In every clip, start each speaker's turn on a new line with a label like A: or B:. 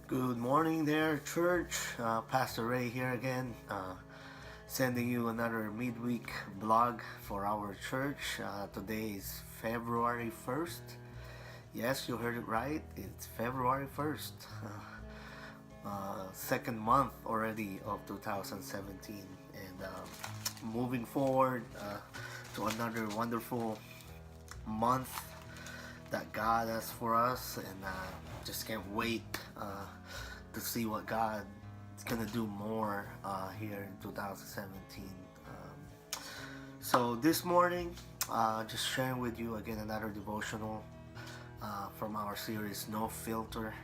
A: Good morning there, church. Pastor Ray here again, sending you another midweek blog for our church. Today is February 1st. Yes, you heard it right. It's February 1st. Second month already of 2017. And moving forward to another wonderful month that God has for us, and just can't wait to see what God is gonna do more here in 2017. So this morning, just sharing with you again another devotional from our series No Filter,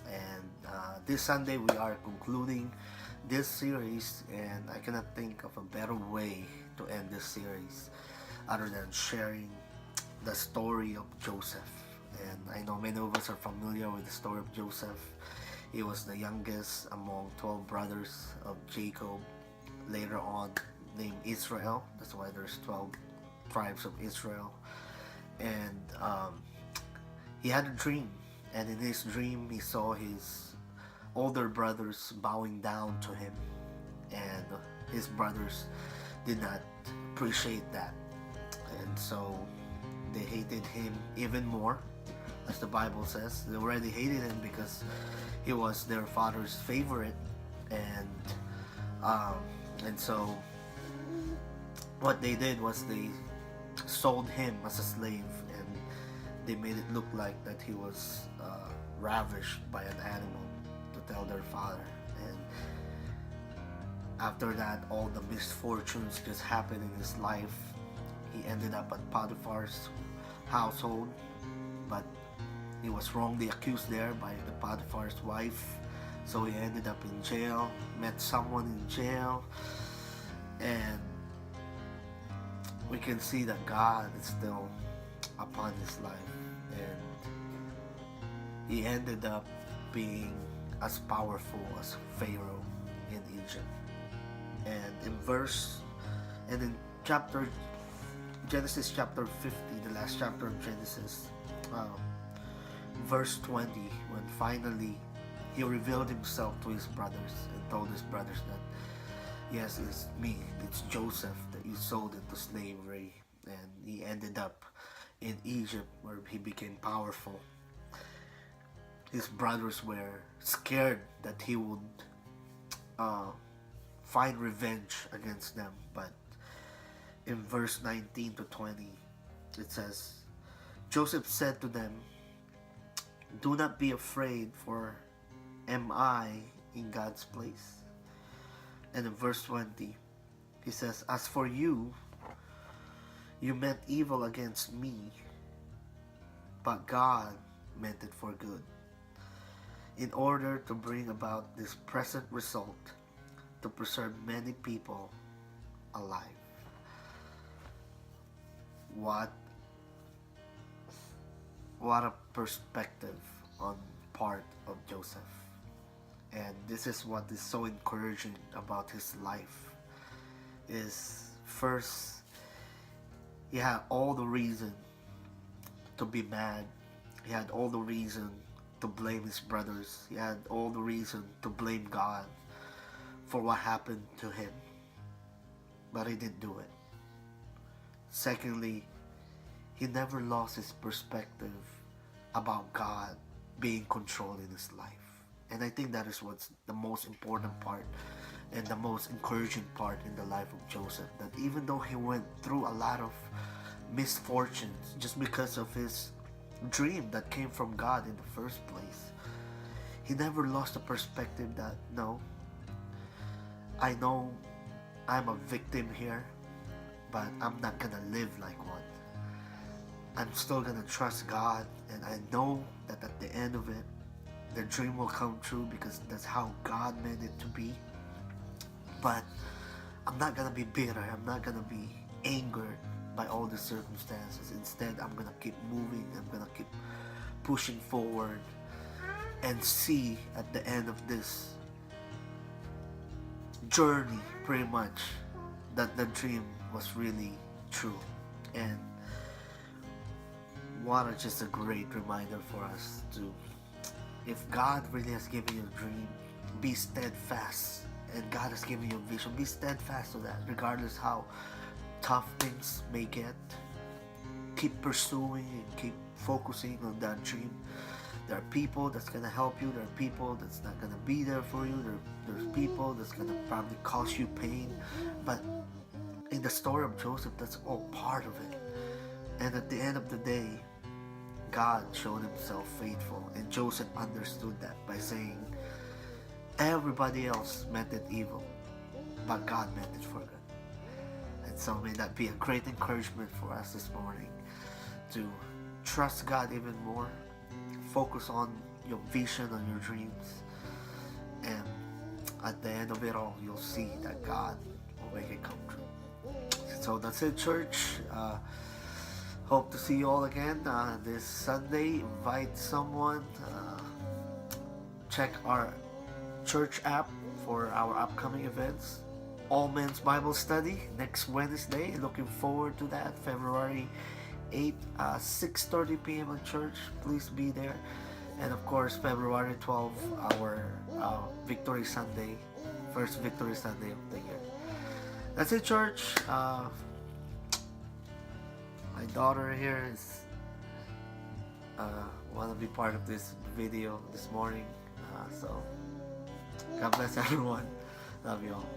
A: and this Sunday we are concluding this series, and I cannot think of a better way to end this series other than sharing the story of Joseph. And I know many of us are familiar with the story of Joseph. He was the youngest among 12 brothers of Jacob, later on named Israel. That's why there's 12 tribes of Israel. And he had a dream, and in his dream he saw his older brothers bowing down to him, and his brothers did not appreciate that, and so they hated him even more. As the Bible says, they already hated him because he was their father's favorite, and so what they did was they sold him as a slave, and they made it look like that he was ravished by an animal to tell their father. And after that, all the misfortunes just happened in his life. He ended up at Potiphar's household, but he was wrongly accused there by the Potiphar's wife, so he ended up in jail, met someone in jail, and we can see that God is still upon his life, and he ended up being as powerful as Pharaoh in Egypt. And in chapter Genesis chapter 50, the last chapter of Genesis, verse 20, when finally he revealed himself to his brothers and told his brothers that, yes, it's me, it's Joseph that you sold into slavery, and he ended up in Egypt where he became powerful. His brothers were scared that he would find revenge against them, but in verse 19 to 20, it says, Joseph said to them, "Do not be afraid, for am I in God's place?" And in verse 20, he says, "As for you, you meant evil against me, but God meant it for good, in order to bring about this present result, to preserve many people alive." What a perspective on part of Joseph. And this is what is so encouraging about his life, is first, he had all the reason to be mad. He had all the reason to blame his brothers. He had all the reason to blame God for what happened to him, but he didn't do it. Secondly, he never lost his perspective about God being controlled in his life. And I think that is what's the most important part and the most encouraging part in the life of Joseph, that even though he went through a lot of misfortunes just because of his dream that came from God in the first place, he never lost the perspective that, no, I know I'm a victim here, but I'm not gonna live like one. I'm still gonna trust God, and I know that at the end of it, the dream will come true because that's how God meant it to be. But I'm not gonna be bitter. I'm not gonna be angered by all the circumstances. Instead, I'm gonna keep moving. I'm gonna keep pushing forward and see at the end of this journey, pretty much, that the dream was really true. And what a just a great reminder for us to if God really has given you a dream, be steadfast. And God has given you a vision, be steadfast to that, regardless how tough things may get. Keep pursuing and keep focusing on that dream. There are people that's gonna help you. There are people that's not gonna be there for you. There's people that's gonna probably cause you pain. But in the story of Joseph, that's all part of it. And at the end of the day, God showed himself faithful. And Joseph understood that by saying, everybody else meant it evil, but God meant it for good. And so may that be a great encouragement for us this morning to trust God even more, focus on your vision, on your dreams, and at the end of it all, you'll see that God will make it come true. So that's it, church. Hope to see you all again this Sunday. Invite someone. Check our church app for our upcoming events. All Men's Bible Study next Wednesday. Looking forward to that. February 8th, 6:30 p.m. at church. Please be there. And of course, February 12th, our Victory Sunday, first Victory Sunday of the year. That's it, church. My daughter here is want to be part of this video this morning. So God bless everyone. Love you all.